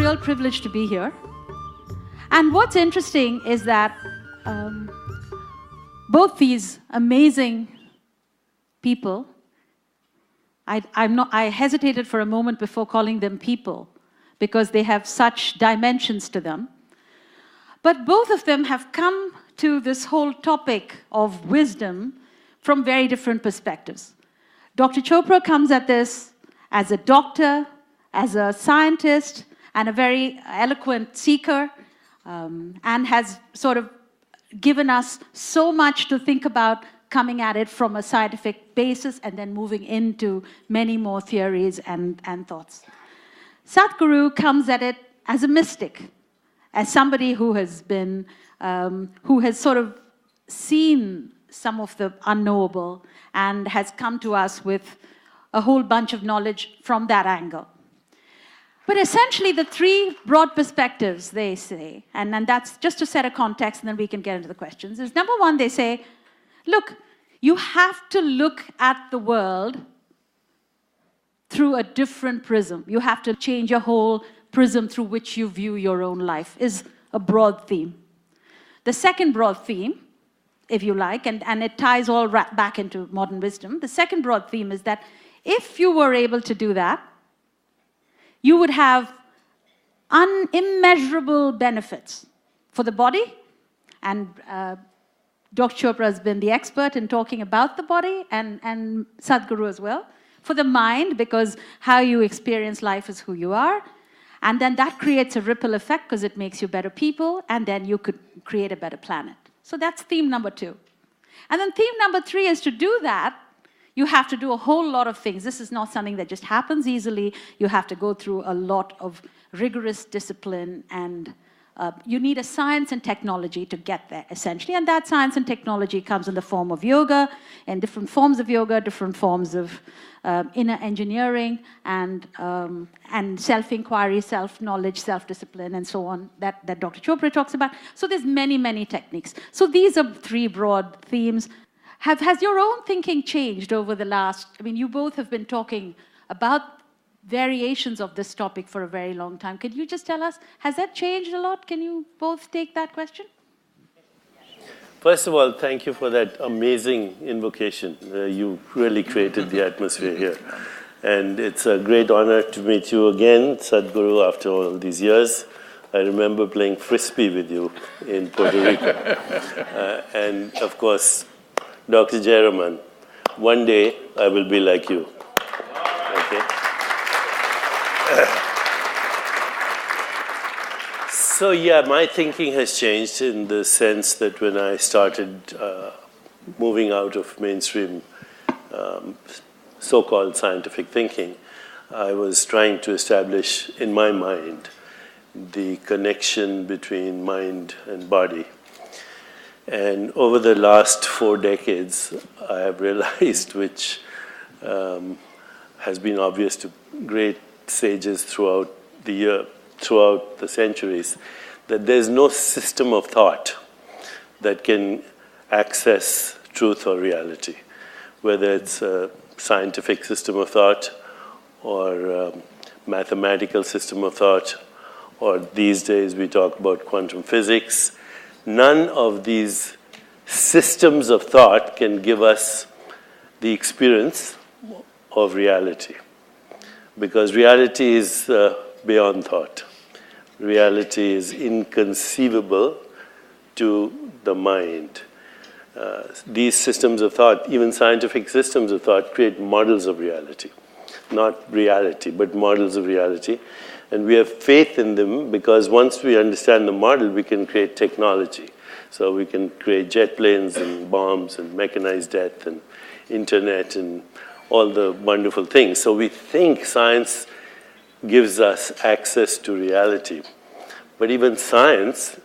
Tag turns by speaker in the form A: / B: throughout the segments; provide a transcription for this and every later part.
A: real privilege to be here. And what's interesting is that both these amazing people, I hesitated for a moment before calling them people because they have such dimensions to them. But both of them have come to this whole topic of wisdom from very different perspectives. Dr. Chopra comes at this as a doctor, as a scientist, and a very eloquent seeker, and has sort of given us so much to think about, coming at it from a scientific basis and then moving into many more theories and thoughts. Sadhguru comes at it as a mystic, as somebody who has been, who has sort of seen some of the unknowable and has come to us with a whole bunch of knowledge from that angle. But essentially the three broad perspectives, they say, and that's just to set a context and then we can get into the questions, is number one, they say, look, you have to look at the world through a different prism. You have to change your whole prism through which you view your own life, is a broad theme. The second broad theme, if you like, and it ties all back into modern wisdom, the second broad theme is that if you were able to do that, you would have unimmeasurable benefits for the body, and Dr. Chopra has been the expert in talking about the body, and Sadhguru as well, for the mind, because how you experience life is who you are, and then that creates a ripple effect because it makes you better people, and then you could create a better planet. So that's theme number two. And then theme number three is to do that, you have to do a whole lot of things. This is not something that just happens easily. You have to go through a lot of rigorous discipline, and you need a science and technology to get there, essentially. And that science and technology comes in the form of yoga, and different forms of yoga, different forms of inner engineering, and self-inquiry, self-knowledge, self-discipline, and so on, that Dr. Chopra talks about. So there's many, many techniques. So these are three broad themes. Has your own thinking changed over the last, I mean, you both have been talking about variations of this topic for a very long time. Could you just tell us, has that changed a lot? Can you both take that question?
B: First of all, thank you for that amazing invocation. You really created the atmosphere here. And it's a great honor to meet you again, Sadhguru, after all these years. I remember playing Frisbee with you in Puerto Rico. And of course, Dr. Jayaraman, one day I will be like you. Okay? So yeah, my thinking has changed in the sense that when I started moving out of mainstream so-called scientific thinking, I was trying to establish in my mind the connection between mind and body. And over the last 4 decades, I have realized, which has been obvious to great sages throughout the centuries, that there's no system of thought that can access truth or reality, whether it's a scientific system of thought or a mathematical system of thought, or these days we talk about quantum physics. None of these systems of thought can give us the experience of reality, because reality is beyond thought. Reality is inconceivable to the mind. These systems of thought, even scientific systems of thought, create models of reality. Not reality, but models of reality. And we have faith in them because once we understand the model, we can create technology. So we can create jet planes and bombs and mechanized death and internet and all the wonderful things. So we think science gives us access to reality. But even science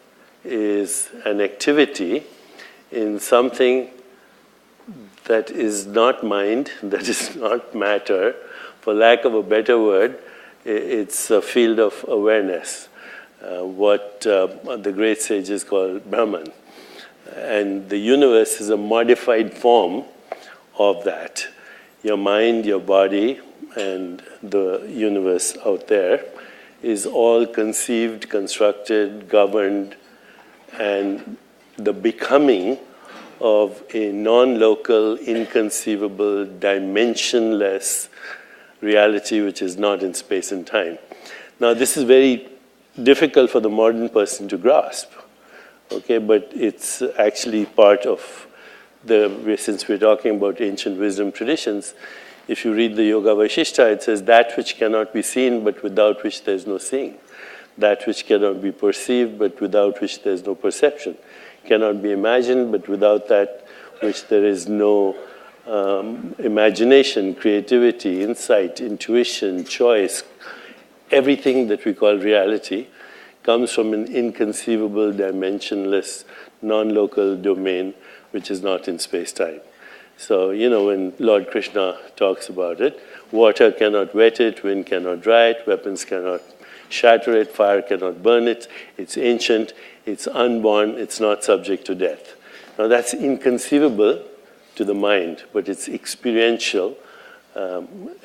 B: is an activity in something that is not mind, that is not matter. For lack of a better word, it's a field of awareness, what the great sages call Brahman. And the universe is a modified form of that. Your mind, your body, and the universe out there is all conceived, constructed, governed, and the becoming of a non-local, inconceivable, dimensionless reality which is not in space and time. Now, this is very difficult for the modern person to grasp, okay, but it's actually part of since we're talking about ancient wisdom traditions, if you read the Yoga Vaishishta, it says that which cannot be seen but without which there's no seeing. That which cannot be perceived but without which there's no perception. Cannot be imagined but without that which there is no imagination, creativity, insight, intuition, choice. Everything that we call reality comes from an inconceivable, dimensionless, non-local domain which is not in space-time. So, when Lord Krishna talks about it, water cannot wet it, wind cannot dry it, weapons cannot shatter it, fire cannot burn it, it's ancient, it's unborn, it's not subject to death. Now that's inconceivable to the mind, but it's experiential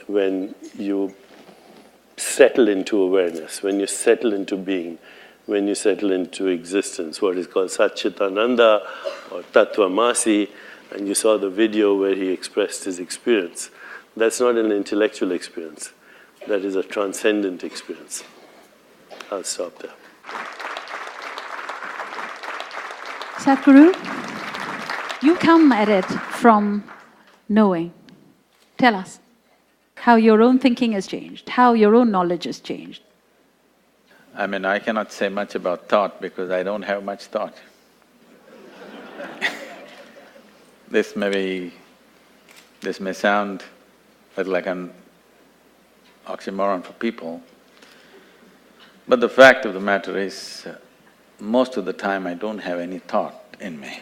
B: when you settle into awareness, when you settle into being, when you settle into existence, what is called Satchitananda or Tattvamasi. And you saw the video where he expressed his experience. That's not an intellectual experience. That is a transcendent experience. I'll stop there.
A: Sadhguru, you come at it from knowing. Tell us how your own thinking has changed, how your own knowledge has changed.
C: I mean, I cannot say much about thought because I don't have much thought. This may sound like an oxymoron for people, but the fact of the matter is, most of the time I don't have any thought in me.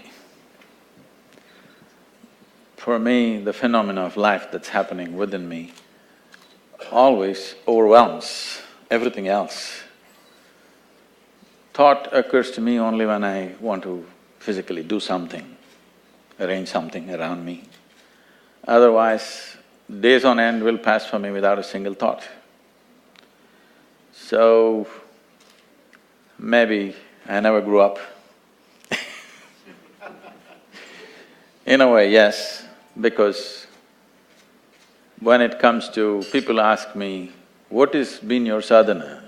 C: For me, the phenomena of life that's happening within me always overwhelms everything else. Thought occurs to me only when I want to physically do something, arrange something around me. Otherwise, days on end will pass for me without a single thought. So, maybe I never grew up. In a way, yes, because when it comes to… people ask me, what has been your sadhana?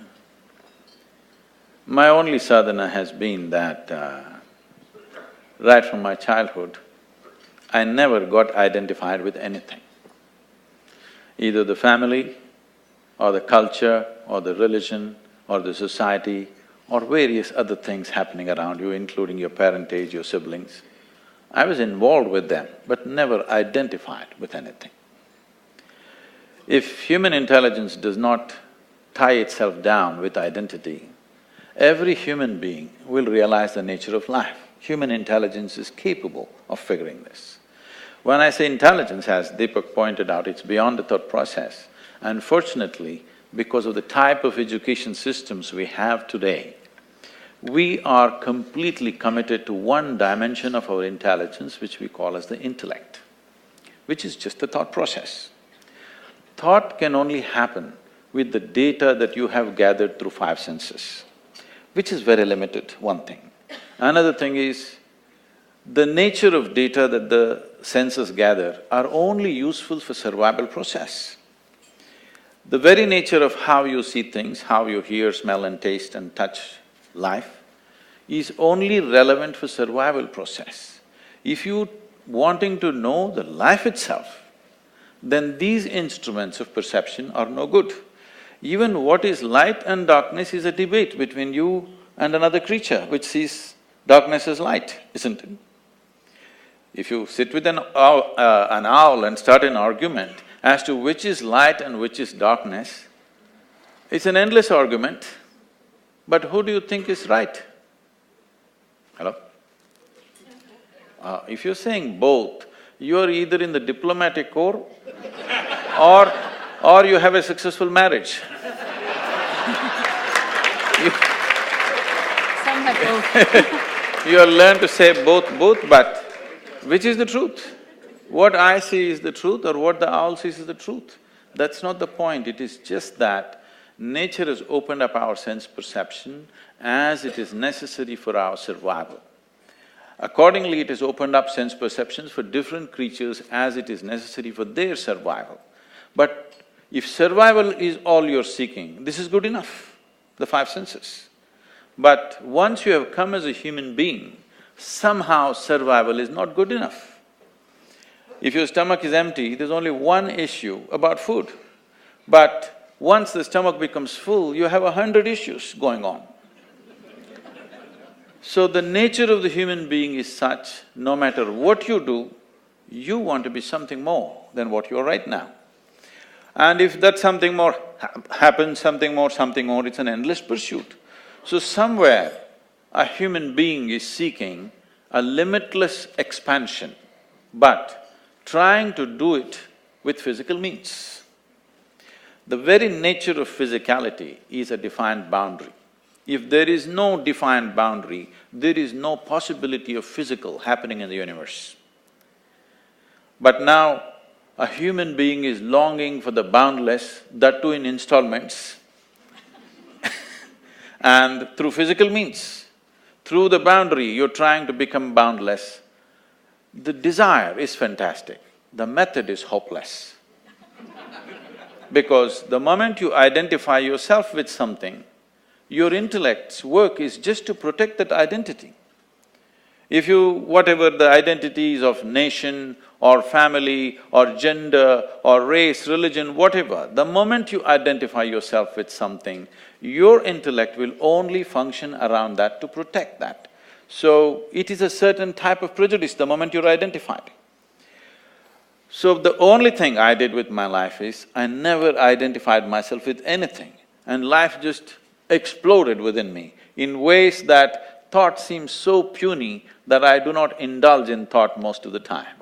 C: My only sadhana has been that right from my childhood, I never got identified with anything. Either the family, or the culture, or the religion, or the society, or various other things happening around you, including your parentage, your siblings. I was involved with them, but never identified with anything. If human intelligence does not tie itself down with identity, every human being will realize the nature of life. Human intelligence is capable of figuring this. When I say intelligence, as Deepak pointed out, it's beyond the thought process. Unfortunately, because of the type of education systems we have today, we are completely committed to one dimension of our intelligence, which we call as the intellect, which is just the thought process. Thought can only happen with the data that you have gathered through five senses, which is very limited, one thing. Another thing is, the nature of data that the senses gather are only useful for survival process. The very nature of how you see things, how you hear, smell and taste and touch life is only relevant for survival process. If you wanting to know the life itself, then these instruments of perception are no good. Even what is light and darkness is a debate between you and another creature which sees darkness as light, isn't it? If you sit with an owl and start an argument as to which is light and which is darkness, it's an endless argument, but who do you think is right? Hello? If you're saying both, you're either in the diplomatic corps or you have a successful marriage.
A: Some have both.
C: You have learned to say both, but which is the truth? What I see is the truth or what the owl sees is the truth? That's not the point, it is just that Nature has opened up our sense perception as it is necessary for our survival. Accordingly, it has opened up sense perceptions for different creatures as it is necessary for their survival. But if survival is all you're seeking, this is good enough, the five senses. But once you have come as a human being, somehow survival is not good enough. If your stomach is empty, there's only one issue about food. But once the stomach becomes full, you have 100 issues going on. So the nature of the human being is such, no matter what you do, you want to be something more than what you are right now. And if that something more happens, something more, it's an endless pursuit. So somewhere, a human being is seeking a limitless expansion, but trying to do it with physical means. The very nature of physicality is a defined boundary. If there is no defined boundary, there is no possibility of physical happening in the universe. But now, a human being is longing for the boundless, that too in installments and through physical means. Through the boundary, you're trying to become boundless. The desire is fantastic, the method is hopeless. Because the moment you identify yourself with something, your intellect's work is just to protect that identity. If you… whatever the identities of nation or family or gender or race, religion, whatever, the moment you identify yourself with something, your intellect will only function around that to protect that. So, it is a certain type of prejudice the moment you're identified. So, the only thing I did with my life is, I never identified myself with anything, and life just exploded within me in ways that thought seems so puny that I do not indulge in thought most of the time.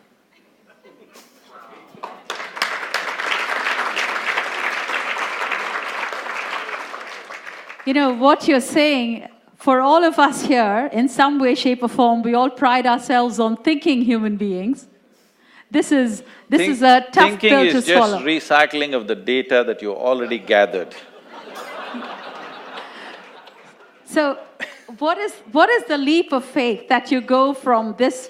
A: You know, what you're saying, for all of us here, in some way, shape or form, we all pride ourselves on thinking human beings. This is a tough pill to swallow.
C: Thinking is just recycling of the data that you already gathered.
A: So, what is the leap of faith that you go from this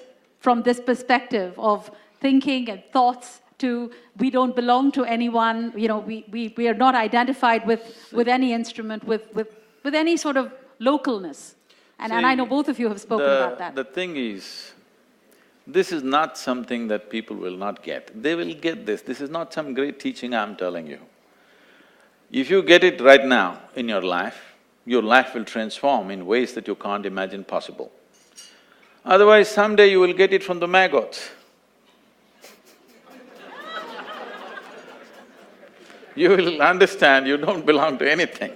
A: perspective of thinking and thoughts to we don't belong to anyone, you know, we are not identified with any instrument, with any sort of localness. And I know both of you have spoken about that.
C: The thing is, this is not something that people will not get. They will get this. This is not some great teaching I'm telling you. If you get it right now in your life will transform in ways that you can't imagine possible. Otherwise, someday you will get it from the maggots. You will understand you don't belong to anything.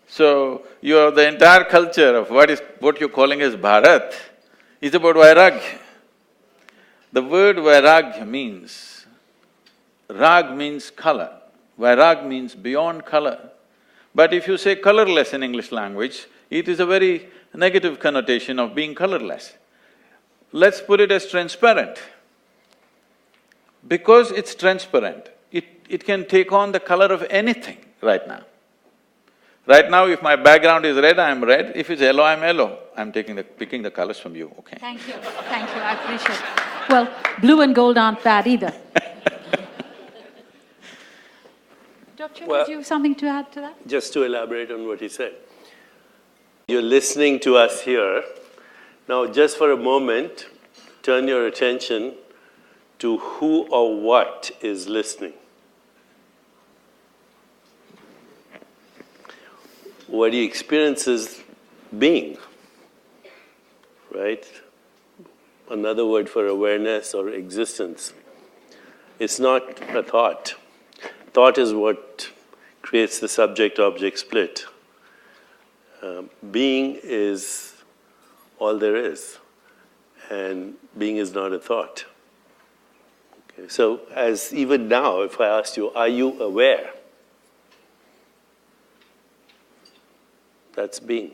C: So, the entire culture of what you're calling as Bharat is about Vairagya. The word Vairagya means… Rag means color, Vairag means beyond color. But if you say colorless in English language, it is a very negative connotation of being colorless. Let's put it as transparent. Because it's transparent, it can take on the color of anything right now. Right now, if my background is red, I'm red. If it's yellow, I'm yellow. I'm picking the colors from you, okay?
A: Thank you, I appreciate it. Well, blue and gold aren't bad either. Dr. Did you have something to add to that?
B: Just to elaborate on what he said. You're listening to us here. Now, just for a moment, turn your attention to who or what is listening. What he experiences being, right? Another word for awareness or existence. It's not a thought. Thought is what creates the subject-object split. Being is all there is, and being is not a thought. Okay, so, as even now, if I asked you, are you aware? That's being.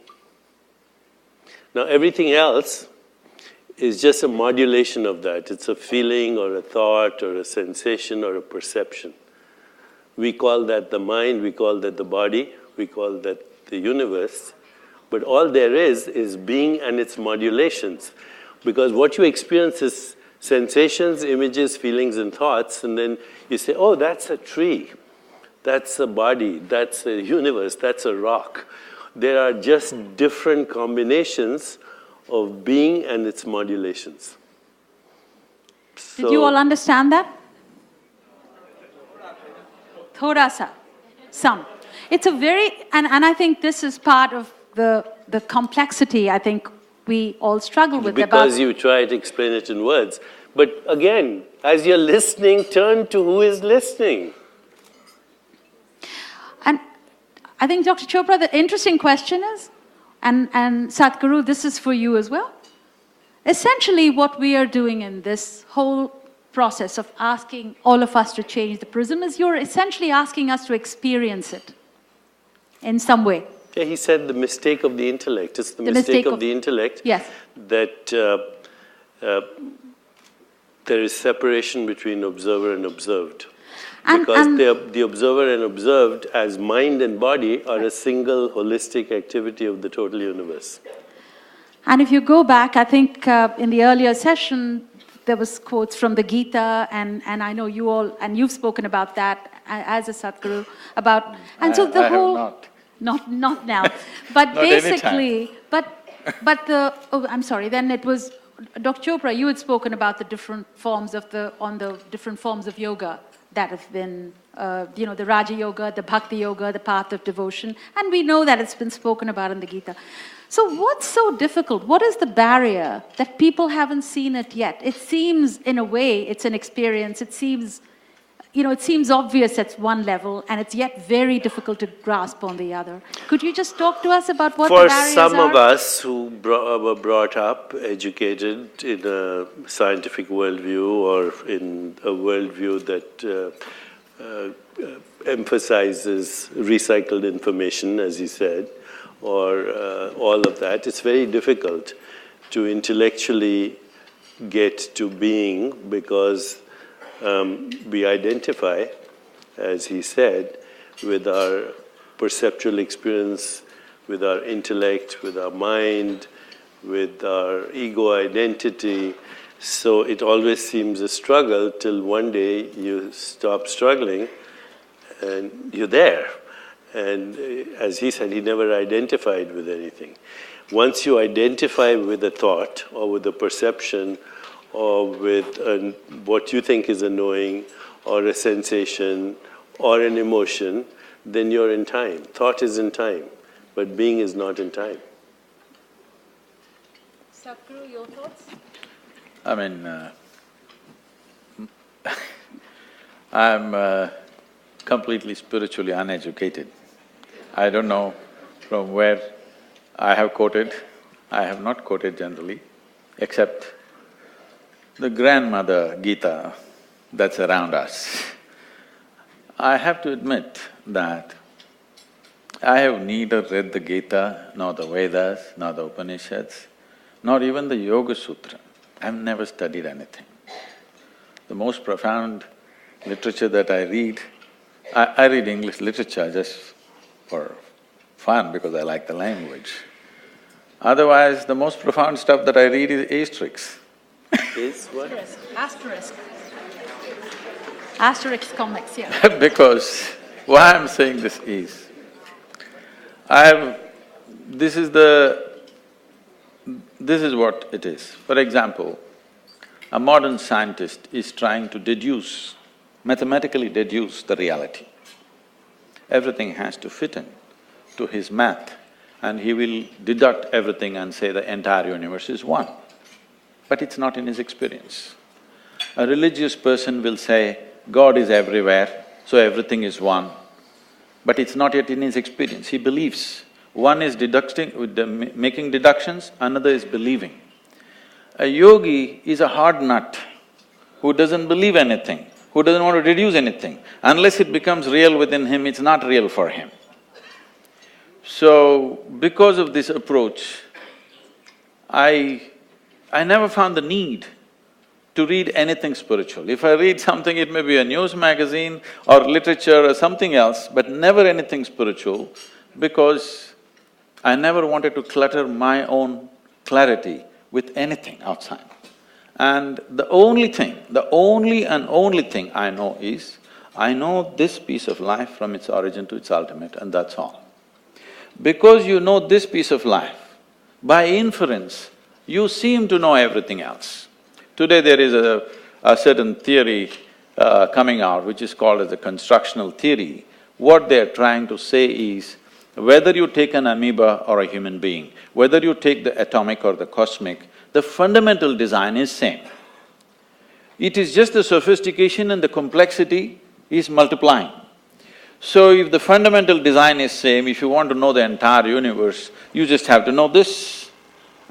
B: Now, everything else is just a modulation of that. It's a feeling or a thought or a sensation or a perception. We call that the mind, we call that the body, we call that the universe. But all there is being and its modulations. Because what you experience is sensations, images, feelings, and thoughts, and then you say, oh, that's a tree, that's a body, that's a universe, that's a rock. There are just different combinations of being and its modulations.
A: Did you all understand that? Thoda sa, some. It's a very, and I think this is part of the complexity I think we all struggle with.
B: Because you try to explain it in words. But again, as you're listening, turn to who is listening.
A: And I think, Dr. Chopra, the interesting question is, and Sadhguru, this is for you as well. Essentially, what we are doing in this whole process of asking all of us to change the prism is you're essentially asking us to experience it in some way.
B: Yeah, he said the mistake of the intellect. It's the mistake of the intellect,
A: yes,
B: that there is separation between observer and observed. Because the observer and observed as mind and body are a single holistic activity of the total universe.
A: And if you go back, I think in the earlier session, there was quotes from the Gita, and I know you all, and you've spoken about that as a Sadhguru, about, and so the whole...
C: I have
A: not now, but
C: Not
A: basically, but I'm sorry, then it was, Dr. Chopra, you had spoken about the different forms of the different forms of yoga that have been, the Raja Yoga, the Bhakti Yoga, the path of devotion, and we know that it's been spoken about in the Gita. So what's so difficult? What is the barrier that people haven't seen it yet? It seems, in a way, it's an experience. It seems, it seems obvious at one level, and it's yet very difficult to grasp on the other. Could you just talk to us about what the barriers are?
B: For some of us who were brought up, educated in a scientific worldview or in a worldview that emphasizes recycled information, as you said, or all of that, it's very difficult to intellectually get to being because we identify, as he said, with our perceptual experience, with our intellect, with our mind, with our ego identity. So it always seems a struggle till one day you stop struggling and you're there. And as he said, he never identified with anything. Once you identify with a thought or with a perception or with what you think is a knowing or a sensation or an emotion, then you're in time. Thought is in time, but being is not in time.
A: Sadhguru, your thoughts?
C: I mean, I'm completely spiritually uneducated. I don't know from where I have quoted. I have not quoted generally, except the grandmother Gita that's around us. I have to admit that I have neither read the Gita, nor the Vedas, nor the Upanishads, nor even the Yoga Sutra. I've never studied anything. The most profound literature that I read, I read English literature just for fun because I like the language. Otherwise, the most profound stuff that I read is asterisks.
B: Is what?
A: Asterisk. Asterisk comics, yeah.
C: Because why I'm saying this is, this is what it is. For example, a modern scientist is trying to mathematically deduce the reality. Everything has to fit in to his math, and he will deduct everything and say the entire universe is one. But it's not in his experience. A religious person will say, God is everywhere, so everything is one. But it's not yet in his experience. He believes. One is making deductions, another is believing. A yogi is a hard nut who doesn't believe anything, who doesn't want to deduce anything. Unless it becomes real within him, it's not real for him. So, because of this approach, I never found the need to read anything spiritual. If I read something, it may be a news magazine or literature or something else, but never anything spiritual, because I never wanted to clutter my own clarity with anything outside. And the only thing, the only and only thing I know is, I know this piece of life from its origin to its ultimate, and that's all. Because you know this piece of life, by inference, you seem to know everything else. Today there is a certain theory coming out which is called as the constructional theory. What they're trying to say is, whether you take an amoeba or a human being, whether you take the atomic or the cosmic, the fundamental design is same. It is just the sophistication and the complexity is multiplying. So if the fundamental design is same, if you want to know the entire universe, you just have to know this.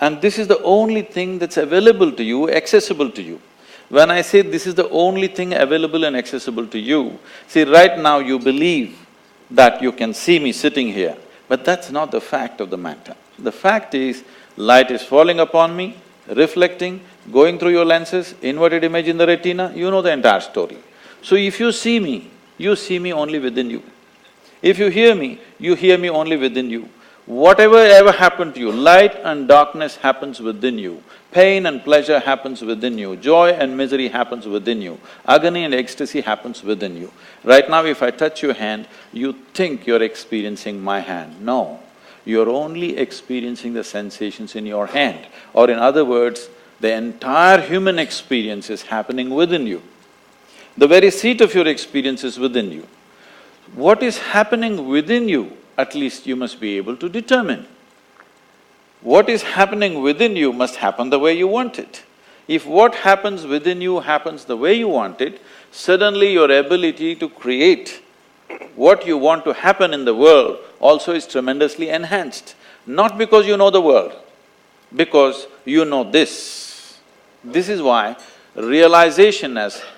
C: And this is the only thing that's available to you, accessible to you. When I say this is the only thing available and accessible to you, see, right now you believe that you can see me sitting here, but that's not the fact of the matter. The fact is, light is falling upon me, reflecting, going through your lenses, inverted image in the retina, you know the entire story. So if you see me only within you. If you hear me only within you. Whatever ever happened to you, light and darkness happens within you, pain and pleasure happens within you, joy and misery happens within you, agony and ecstasy happens within you. Right now if I touch your hand, you think you're experiencing my hand. No, you're only experiencing the sensations in your hand. Or in other words, the entire human experience is happening within you. The very seat of your experience is within you. What is happening within you, at least you must be able to determine. What is happening within you must happen the way you want it. If what happens within you happens the way you want it, suddenly your ability to create what you want to happen in the world also is tremendously enhanced. Not because you know the world, because you know this. This is why realization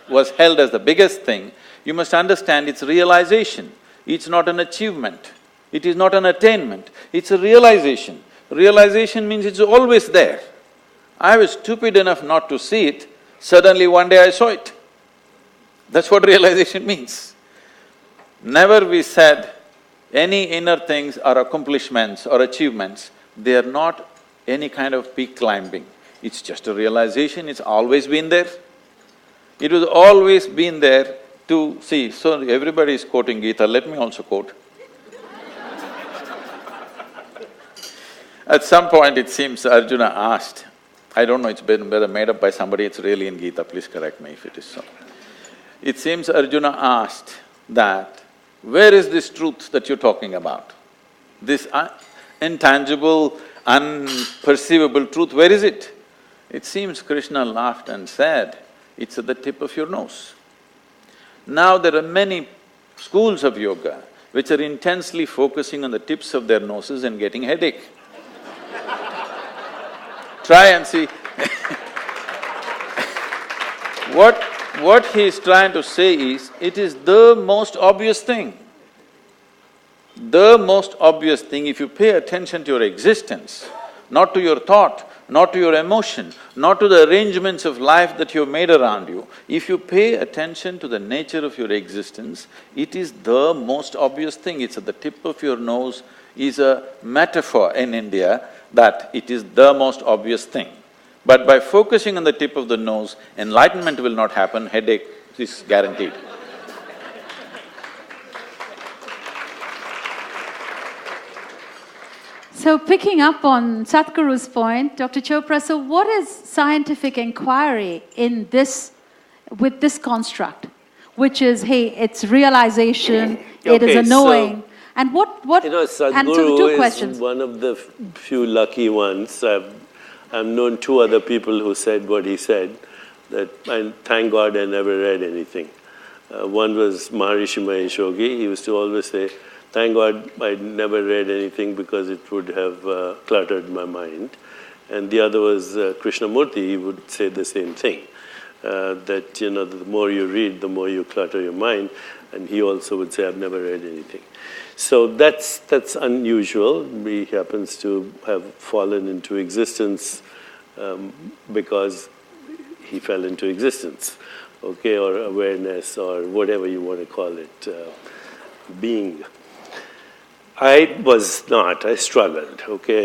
C: was held as the biggest thing. You must understand it's realization, it's not an achievement. It is not an attainment, it's a realization. Realization means it's always there. I was stupid enough not to see it, suddenly one day I saw it. That's what realization means. Never we said any inner things or accomplishments or achievements, they are not any kind of peak climbing. It's just a realization, it's always been there. It was always been there to see. So everybody is quoting Gita, let me also quote. At some point it seems Arjuna asked, I don't know, it's been whether made up by somebody, it's really in Gita, please correct me if it is so. It seems Arjuna asked that, where is this truth that you're talking about? This intangible, unperceivable truth, where is it? It seems Krishna laughed and said, it's at the tip of your nose. Now there are many schools of yoga which are intensely focusing on the tips of their noses and getting headache. Try and see. What he is trying to say is, it is the most obvious thing. The most obvious thing, if you pay attention to your existence, not to your thought, not to your emotion, not to the arrangements of life that you've made around you, if you pay attention to the nature of your existence, it is the most obvious thing. It's at the tip of your nose is a metaphor in India that it is the most obvious thing. But by focusing on the tip of the nose, enlightenment will not happen, headache is guaranteed.
A: So picking up on Sadhguru's point, Dr. Chopra, so what is scientific inquiry in this, with this construct? Which is, hey, it's realization, it is a knowing. And what…
B: You know, Sadhguru is one of the few lucky ones. I've known two other people who said what he said, that I thank God I never read anything. One was Maharishi Mahesh Yogi. He used to always say, thank God I never read anything because it would have cluttered my mind. And the other was Krishnamurti. He would say the same thing, that, you know, the more you read, the more you clutter your mind. And he also would say, I've never read anything. So that's unusual. He happens to have fallen into existence because he fell into existence, okay, or awareness, or whatever you want to call it, being. I was not, I struggled, okay.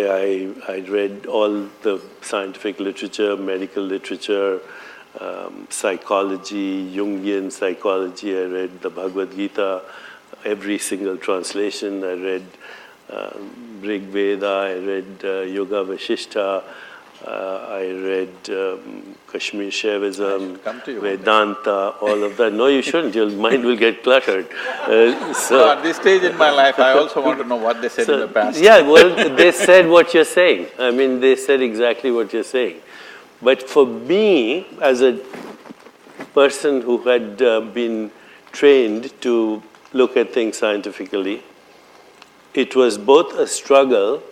B: I read all the scientific literature, medical literature, psychology, Jungian psychology. I read the Bhagavad Gita, every single translation. I read Rig Veda, I read Yoga Vasishtha, I read Kashmir Shaivism, Vedanta, all of that. No, you shouldn't. Your mind will get cluttered.
C: So at this stage in my life, I also want to know what they said in the past.
B: Yeah, well, they said what you're saying. I mean, they said exactly what you're saying. But for me, as a person who had been trained to look at things scientifically, it was both a struggle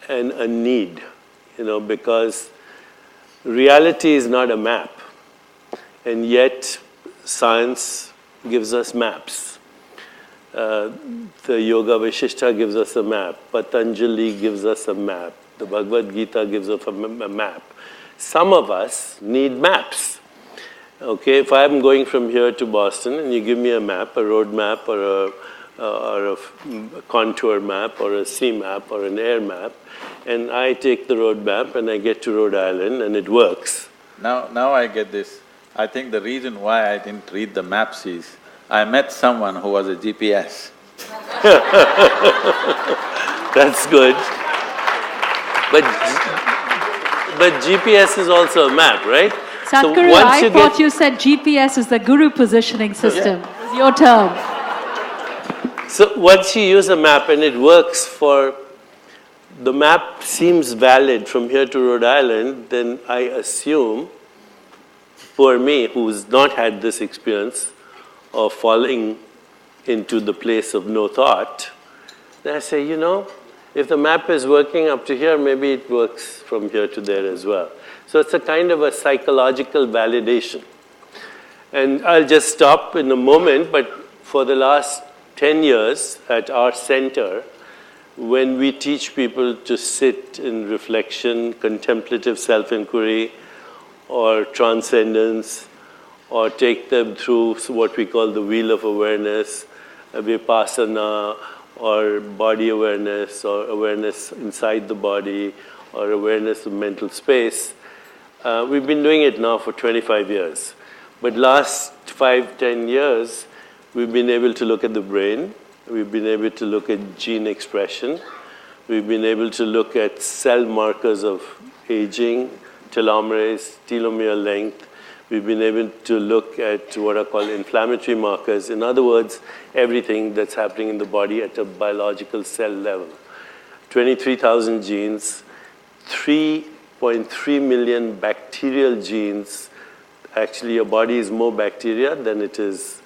B: and a need, because reality is not a map, and yet science gives us maps. The Yoga Vasishtha gives us a map, Patanjali gives us a map, the Bhagavad Gita gives us a map. Some of us need maps. Okay, if I'm going from here to Boston and you give me a map, a road map, or a contour map, or a sea map, or an air map, and I take the road map and I get to Rhode Island and it works.
C: Now I get this. I think the reason why I didn't read the maps is, I met someone who was a GPS.
B: That's good. But GPS is also a map, right?
A: Sadhguru, I thought you said GPS is the guru positioning system. Yeah. It's your term.
B: So once you use a map and it works for… the map seems valid from here to Rhode Island, then I assume, poor me, who's not had this experience of falling into the place of no thought, then I say, if the map is working up to here, maybe it works from here to there as well. So it's a kind of a psychological validation. And I'll just stop in a moment, but for the last 10 years at our center, when we teach people to sit in reflection, contemplative self-inquiry, or transcendence, or take them through what we call the wheel of awareness, vipassana, or body awareness, or awareness inside the body, or awareness of mental space. We've been doing it now for 25 years. But last 5–10 years, we've been able to look at the brain, we've been able to look at gene expression, we've been able to look at cell markers of aging, telomerase, telomere length. We've been able to look at what are called inflammatory markers. In other words, everything that's happening in the body at a biological cell level. 23,000 genes, 3.3 million bacterial genes. Actually, your body is more bacteria than it is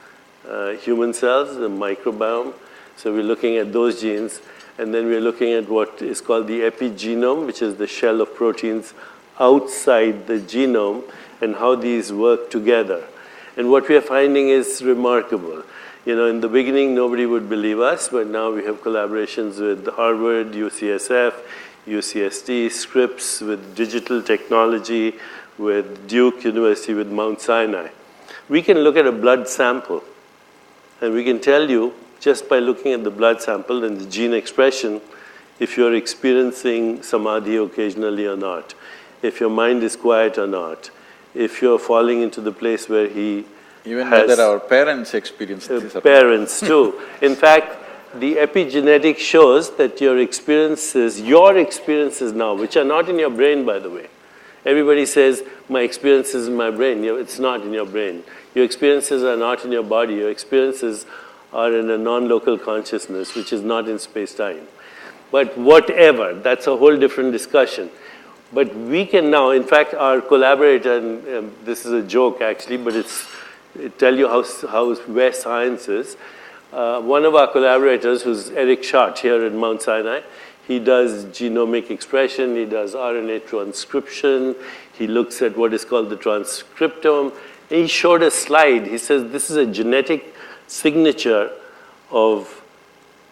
B: human cells, the microbiome. So we're looking at those genes. And then we're looking at what is called the epigenome, which is the shell of proteins outside the genome, and how these work together. And what we are finding is remarkable. In the beginning, nobody would believe us, but now we have collaborations with Harvard, UCSF, UCSD, Scripps, with digital technology, with Duke University, with Mount Sinai. We can look at a blood sample, and we can tell you, just by looking at the blood sample and the gene expression, if you're experiencing samadhi occasionally or not, if your mind is quiet or not, if you're falling into the place where he
C: even whether our parents experience this.
B: Parents too. In fact, the epigenetic shows that your experiences now, which are not in your brain, by the way. Everybody says, my experience is in my brain. It's not in your brain. Your experiences are not in your body. Your experiences are in a non-local consciousness, which is not in space-time. But whatever, that's a whole different discussion. But we can now, in fact, our collaborator, and this is a joke actually, but it tell you where science is. One of our collaborators, who's Eric Schott here at Mount Sinai, he does genomic expression, he does RNA transcription, he looks at what is called the transcriptome. And he showed a slide. He says this is a genetic signature of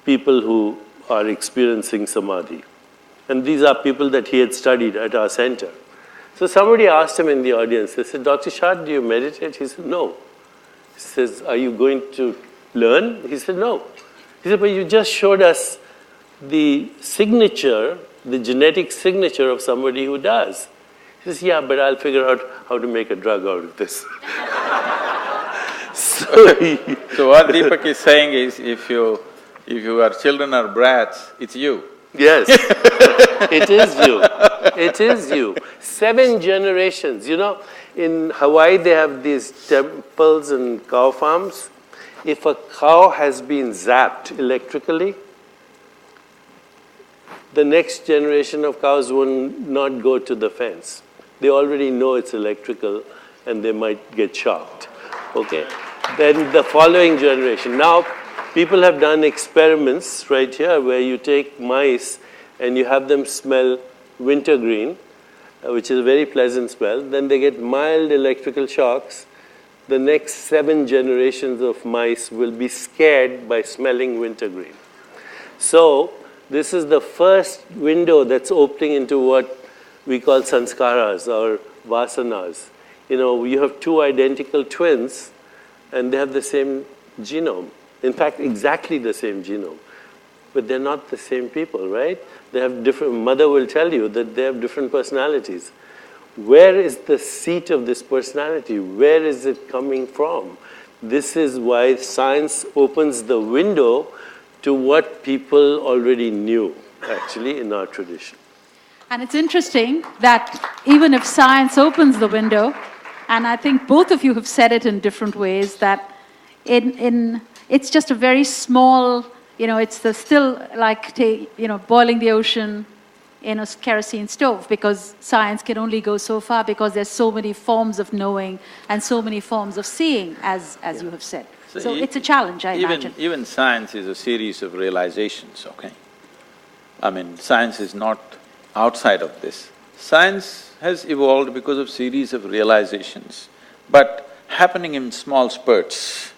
B: people who are experiencing samadhi. And these are people that he had studied at our center. So somebody asked him in the audience, they said, Dr. Shah, do you meditate? He said, no. He says, are you going to learn? He said, no. He said, but you just showed us the signature, the genetic signature of somebody who does. He says, yeah, but I'll figure out how to make a drug out of this.
C: So what Deepak is saying is, if your children are brats, it's you.
B: Yes, it is you. It is you. 7 generations. You know, in Hawaii they have these temples and cow farms. If a cow has been zapped electrically, the next generation of cows will not go to the fence. They already know it's electrical and they might get shocked. Okay? Then the following generation. Now, people have done experiments right here where you take mice and you have them smell wintergreen, which is a very pleasant smell. Then they get mild electrical shocks. The next 7 generations of mice will be scared by smelling wintergreen. So, this is the first window that's opening into what we call sanskaras or vasanas. You know, you have 2 identical twins and they have the same genome. In fact, exactly the same genome. But they're not the same people, right? They have different, mother will tell you that they have different personalities. Where is the seat of this personality? Where is it coming from? This is why science opens the window to what people already knew, actually, in our tradition.
A: And it's interesting that even if science opens the window, and I think both of you have said it in different ways, that it's just a very small, you know, it's still like, boiling the ocean in a kerosene stove, because science can only go so far because there's so many forms of knowing and so many forms of seeing, as you have said. So it's a challenge, I imagine.
C: Even science is a series of realizations, okay? I mean, science is not outside of this. Science has evolved because of series of realizations, but happening in small spurts,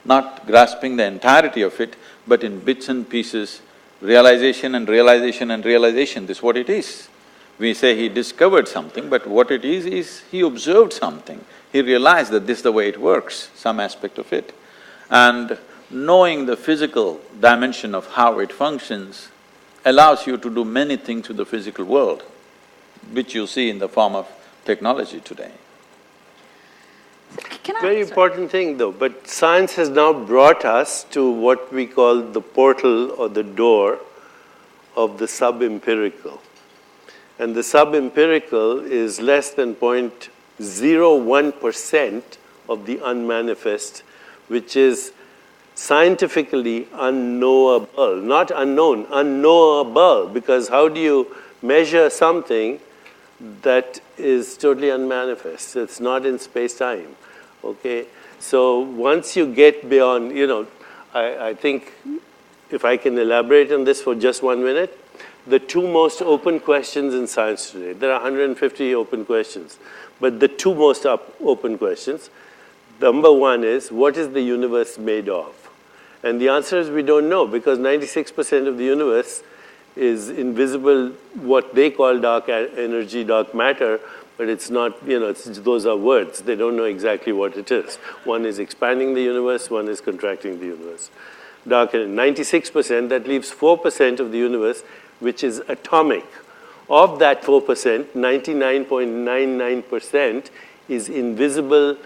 C: not grasping the entirety of it, but in bits and pieces, realization and realization and realization, this is what it is. We say he discovered something, but what it is he observed something. He realized that this is the way it works, some aspect of it. And knowing the physical dimension of how it functions allows you to do many things with the physical world, which you see in the form of technology today.
B: Very important thing though, but science has now brought us to what we call the portal or the door of the sub-empirical. And the sub-empirical is less than 0.01% of the unmanifest, which is scientifically unknowable, not unknown, unknowable, because how do you measure something that is totally unmanifest? It's not in space-time, okay? So once you get beyond, I think if I can elaborate on this for just 1 minute, the 2 most open questions in science today, there are 150 open questions, but the 2 most open questions, number 1 is, what is the universe made of? And the answer is we don't know, because 96% of the universe is invisible, what they call dark energy, dark matter, but it's not, those are words. They don't know exactly what it is. One is expanding the universe, one is contracting the universe. Dark energy, 96%, that leaves 4% of the universe, which is atomic. Of that 4%, 99.99% is invisible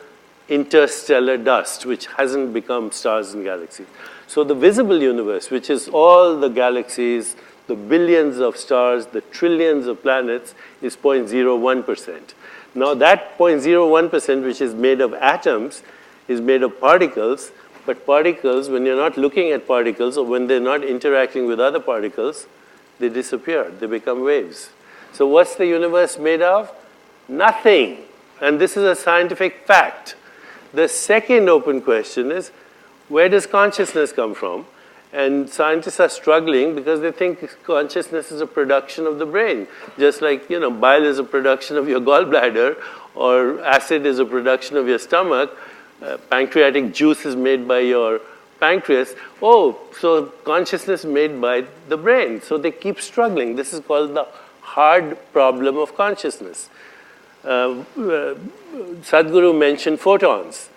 B: interstellar dust, which hasn't become stars and galaxies. So the visible universe, which is all the galaxies, the billions of stars, the trillions of planets, is 0.01%. Now that 0.01%, which is made of atoms, is made of particles, but particles, when you're not looking at particles or when they're not interacting with other particles, they disappear, they become waves. So what's the universe made of? Nothing. And this is a scientific fact. The second open question is, where does consciousness come from? And scientists are struggling because they think consciousness is a production of the brain. Just like, bile is a production of your gallbladder, or acid is a production of your stomach, pancreatic juice is made by your pancreas. Oh, so consciousness made by the brain. So they keep struggling. This is called the hard problem of consciousness. Sadhguru mentioned photons.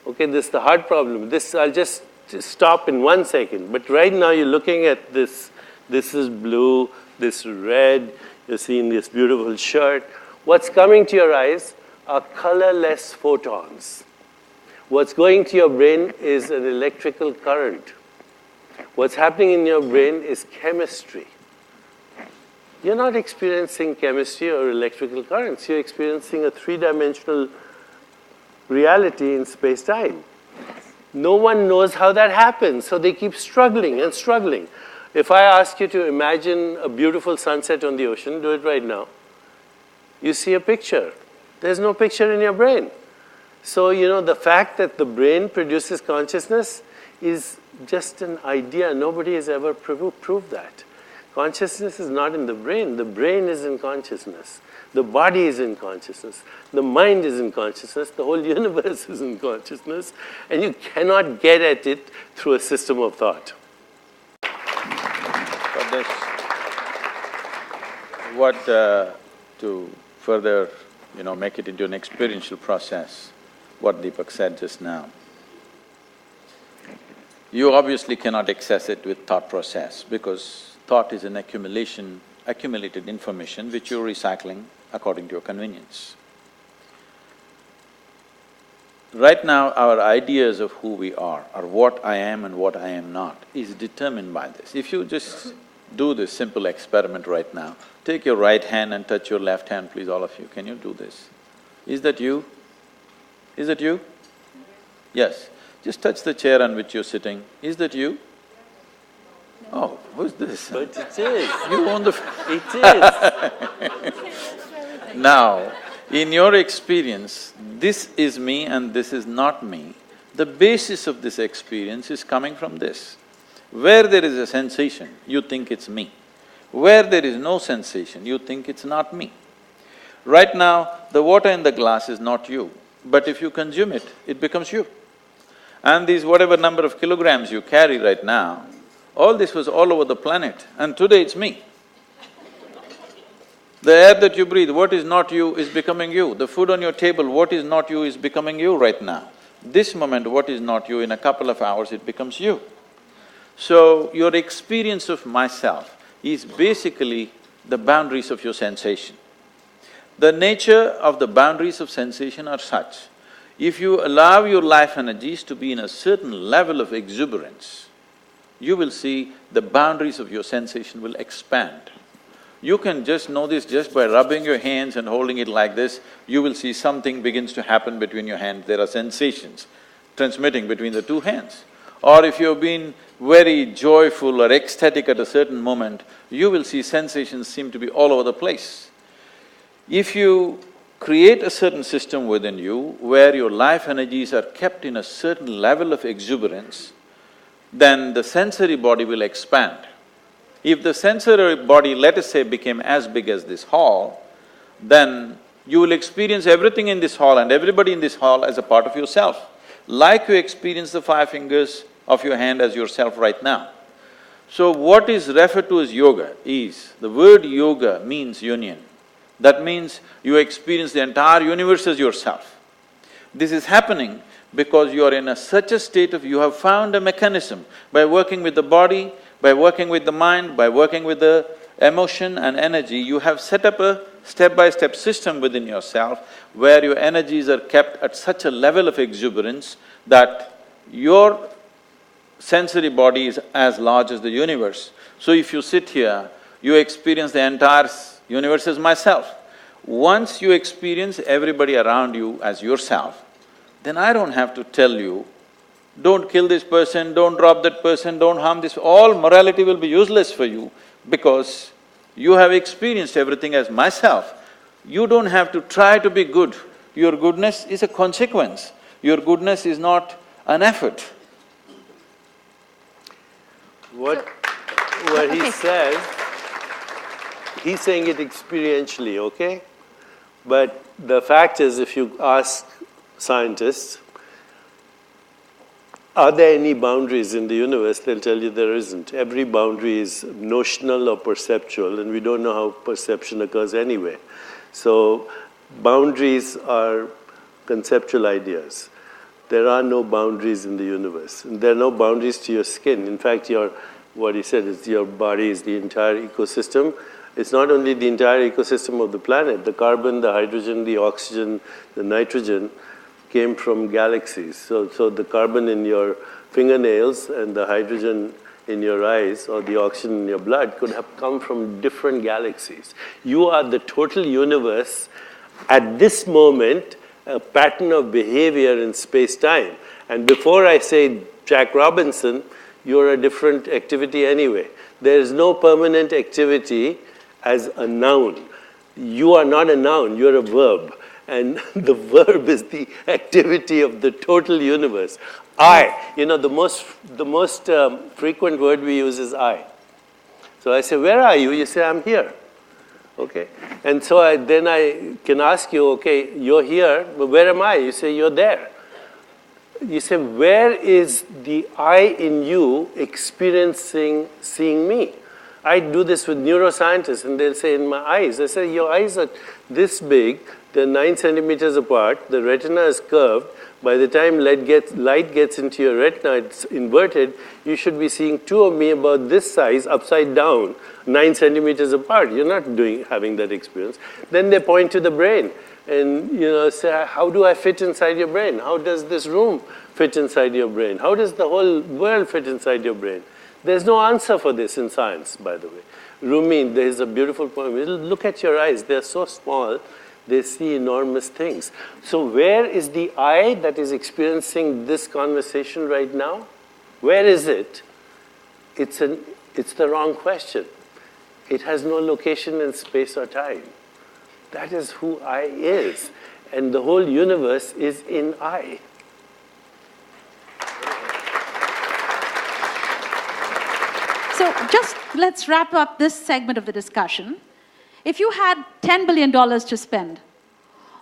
B: Okay, this is the hard problem. This I'll just stop in 1 second. But right now you're looking at this. This is blue, this is red. You're seeing this beautiful shirt. What's coming to your eyes are colorless photons. What's going to your brain is an electrical current. What's happening in your brain is chemistry. You're not experiencing chemistry or electrical currents. You're experiencing a three-dimensional reality in space-time. No one knows how that happens, so they keep struggling and struggling. If I ask you to imagine a beautiful sunset on the ocean, do it right now. You see a picture. There's no picture in your brain. So, the fact that the brain produces consciousness is just an idea. Nobody has ever proved that. Consciousness is not in the brain. The brain is in consciousness. The body is in consciousness. The mind is in consciousness. The whole universe is in consciousness. And you cannot get at it through a system of thought.
C: For this, to further, make it into an experiential process, what Deepak said just now. You obviously cannot access it with thought process because thought is an accumulated information which you're recycling according to your convenience. Right now, our ideas of who we are, or what I am and what I am not, is determined by this. If you just do this simple experiment right now, take your right hand and touch your left hand, please, all of you. Can you do this? Is that you? Is that you? Yes. Just touch the chair on which you're sitting. Is that you? Oh, who's this?
B: But it is.
C: You own the…
B: It is.
C: Now, in your experience, this is me and this is not me. The basis of this experience is coming from this. Where there is a sensation, you think it's me. Where there is no sensation, you think it's not me. Right now, the water in the glass is not you, but if you consume it, it becomes you. And these whatever number of kilograms you carry right now, all this was all over the planet, and today it's me. The air that you breathe, what is not you is becoming you. The food on your table, what is not you is becoming you right now. This moment, what is not you, in a couple of hours it becomes you. So, your experience of myself is basically the boundaries of your sensation. The nature of the boundaries of sensation are such, if you allow your life energies to be in a certain level of exuberance, you will see the boundaries of your sensation will expand. You can just know this just by rubbing your hands and holding it like this, you will see something begins to happen between your hands. There are sensations transmitting between the two hands. Or if you've been very joyful or ecstatic at a certain moment, you will see sensations seem to be all over the place. If you create a certain system within you where your life energies are kept in a certain level of exuberance, then the sensory body will expand. If the sensory body, let us say, became as big as this hall, then you will experience everything in this hall and everybody in this hall as a part of yourself, like you experience the 5 fingers of your hand as yourself right now. So what is referred to as yoga is, the word yoga means union. That means you experience the entire universe as yourself. This is happening because you are in such a state of… you have found a mechanism by working with the body, by working with the mind, by working with the emotion and energy, you have set up a step-by-step system within yourself where your energies are kept at such a level of exuberance that your sensory body is as large as the universe. So if you sit here, you experience the entire universe as myself. Once you experience everybody around you as yourself, then I don't have to tell you, don't kill this person, don't rob that person, don't harm this… all morality will be useless for you because you have experienced everything as myself. You don't have to try to be good. Your goodness is a consequence. Your goodness is not an effort.
B: What he says, he's saying it experientially, okay? But the fact is, if you ask scientists, are there any boundaries in the universe, they'll tell you there isn't. Every boundary is notional or perceptual, and we don't know how perception occurs anyway. So, boundaries are conceptual ideas. There are no boundaries in the universe. And there are no boundaries to your skin. In fact, what he said is your body is the entire ecosystem. It's not only the entire ecosystem of the planet. The carbon, the hydrogen, the oxygen, the nitrogen came from galaxies. So the carbon in your fingernails and the hydrogen in your eyes or the oxygen in your blood could have come from different galaxies. You are the total universe at this moment, a pattern of behavior in space-time. And before I say Jack Robinson, you're a different activity anyway. There is no permanent activity as a noun. You are not a noun, you're a verb. And the verb is the activity of the total universe. I, the most frequent word we use is I. So I say, where are you? You say, I'm here. Okay. And so then I can ask you, okay, you're here, but where am I? You say, you're there. You say, where is the I in you experiencing seeing me? I do this with neuroscientists, and they'll say, in my eyes. I say, your eyes are this big, they're 9 centimeters apart, the retina is curved. By the time light gets into your retina, it's inverted, you should be seeing two of me about this size, upside down, 9 centimeters apart. You're not having that experience. Then they point to the brain and say, how do I fit inside your brain? How does this room fit inside your brain? How does the whole world fit inside your brain? There's no answer for this in science, by the way. Rumi, there's a beautiful poem. Look at your eyes. They're so small, they see enormous things. So where is the I that is experiencing this conversation right now? Where is it? It's the wrong question. It has no location in space or time. That is who I is. And the whole universe is in I.
A: So just let's wrap up this segment of the discussion. If you had $10 billion to spend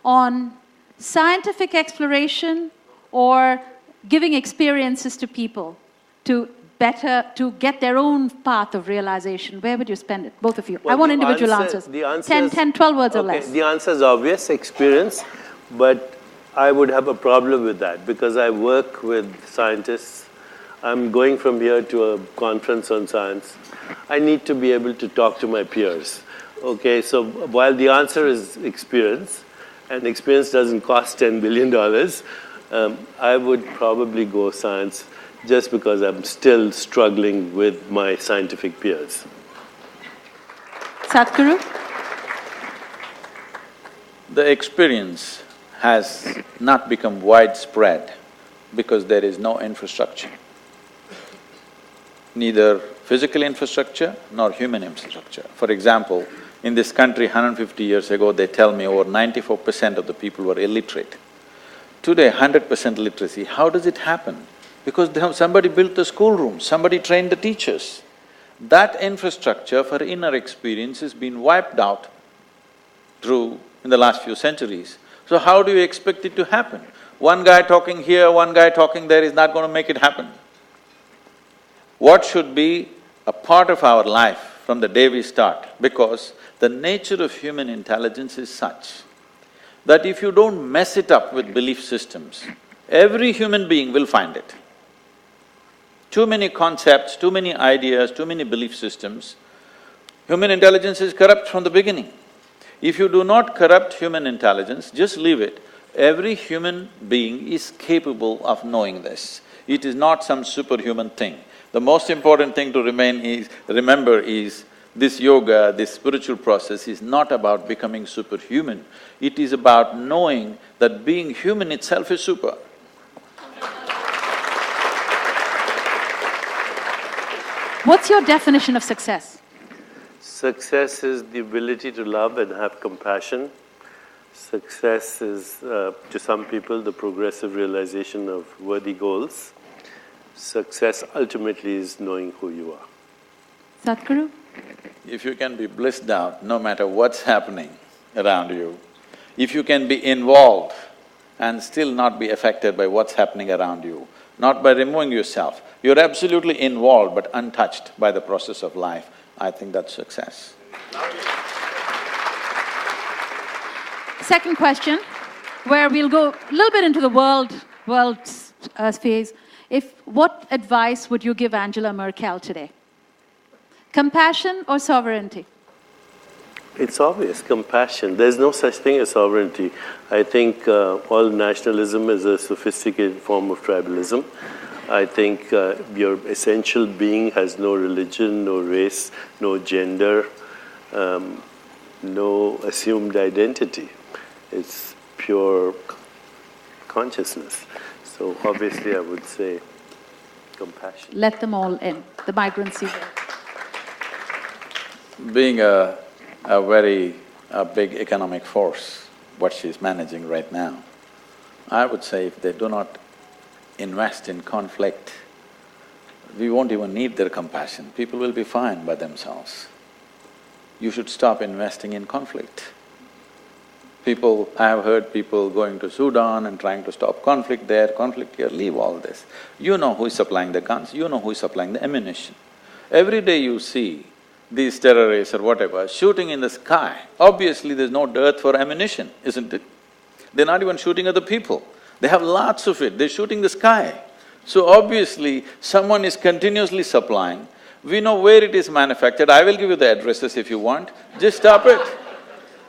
A: on scientific exploration or giving experiences to people to get their own path of realization, where would you spend it? Both of you.
B: Well,
A: I want individual answers. 10, 12 words or less.
B: The answer is obvious, experience, but I would have a problem with that because I work with scientists. I'm going from here to a conference on science. I need to be able to talk to my peers. Okay, so while the answer is experience, and experience doesn't cost $10 billion, I would probably go science just because I'm still struggling with my scientific peers.
A: Sadhguru?
C: The experience has not become widespread because there is no infrastructure. Neither physical infrastructure nor human infrastructure. For example, in this country 150 years ago, they tell me over 94% of the people were illiterate. Today, 100% literacy. How does it happen? Because somebody built the schoolroom, somebody trained the teachers. That infrastructure for inner experience has been wiped out in the last few centuries. So how do you expect it to happen? One guy talking here, one guy talking there is not going to make it happen. What should be a part of our life from the day we start? Because the nature of human intelligence is such that if you don't mess it up with belief systems, every human being will find it. Too many concepts, too many ideas, too many belief systems. Human intelligence is corrupt from the beginning. If you do not corrupt human intelligence, just leave it. Every human being is capable of knowing this. It is not some superhuman thing. The most important thing to remember is this yoga, this spiritual process is not about becoming superhuman. It is about knowing that being human itself is super.
A: What's your definition of success?
B: Success is the ability to love and have compassion. Success is, to some people, the progressive realization of worthy goals. Success ultimately is knowing who you are.
A: Sadhguru?
C: If you can be blissed out no matter what's happening around you, if you can be involved and still not be affected by what's happening around you, not by removing yourself, you're absolutely involved but untouched by the process of life, I think that's success.
A: second question, where we'll go a little bit into the world phase. What advice would you give Angela Merkel today? Compassion or sovereignty?
B: It's obvious, compassion. There's no such thing as sovereignty. I think all nationalism is a sophisticated form of tribalism. I think your essential being has no religion, no race, no gender, no assumed identity. It's pure consciousness. So obviously I would say compassion.
A: Let them all in, the migrants here.
C: Being a very big economic force, what she's managing right now, I would say if they do not invest in conflict, we won't even need their compassion. People will be fine by themselves. You should stop investing in conflict. I have heard people going to Sudan and trying to stop conflict there, conflict here, leave all this. You know who is supplying the guns, you know who is supplying the ammunition. Every day you see these terrorists or whatever shooting in the sky, obviously there's no dearth for ammunition, isn't it? They're not even shooting at the people. They have lots of it, they're shooting the sky. So obviously, someone is continuously supplying. We know where it is manufactured. I will give you the addresses if you want. Just stop it.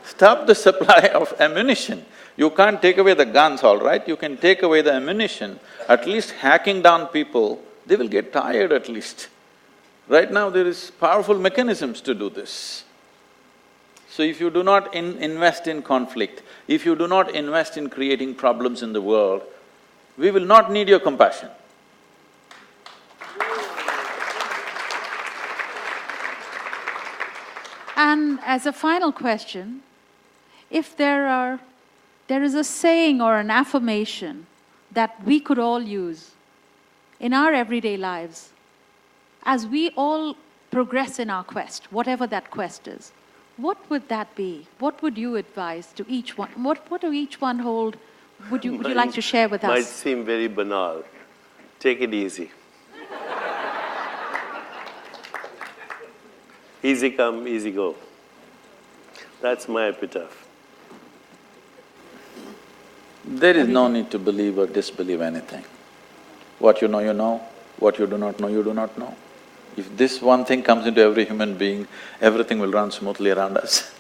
C: Stop the supply of ammunition. You can't take away the guns, all right? You can take away the ammunition. At least hacking down people, they will get tired at least. Right now, there is powerful mechanisms to do this. So if you do not invest in conflict, if you do not invest in creating problems in the world, we will not need your compassion.
A: And as a final question, if there is a saying or an affirmation that we could all use in our everyday lives, as we all progress in our quest, whatever that quest is, what would that be? What would you advise to each one? What do each one hold? Would you like to share with us?
B: Might seem very banal. Take it easy. Easy come, easy go. That's my epitaph.
C: There is no need to believe or disbelieve anything. What you know, what you do not know, you do not know. If this one thing comes into every human being, everything will run smoothly around us.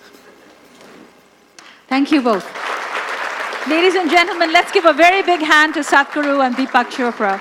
A: Thank you both. Ladies and gentlemen, let's give a very big hand to Sadhguru and Deepak Chopra.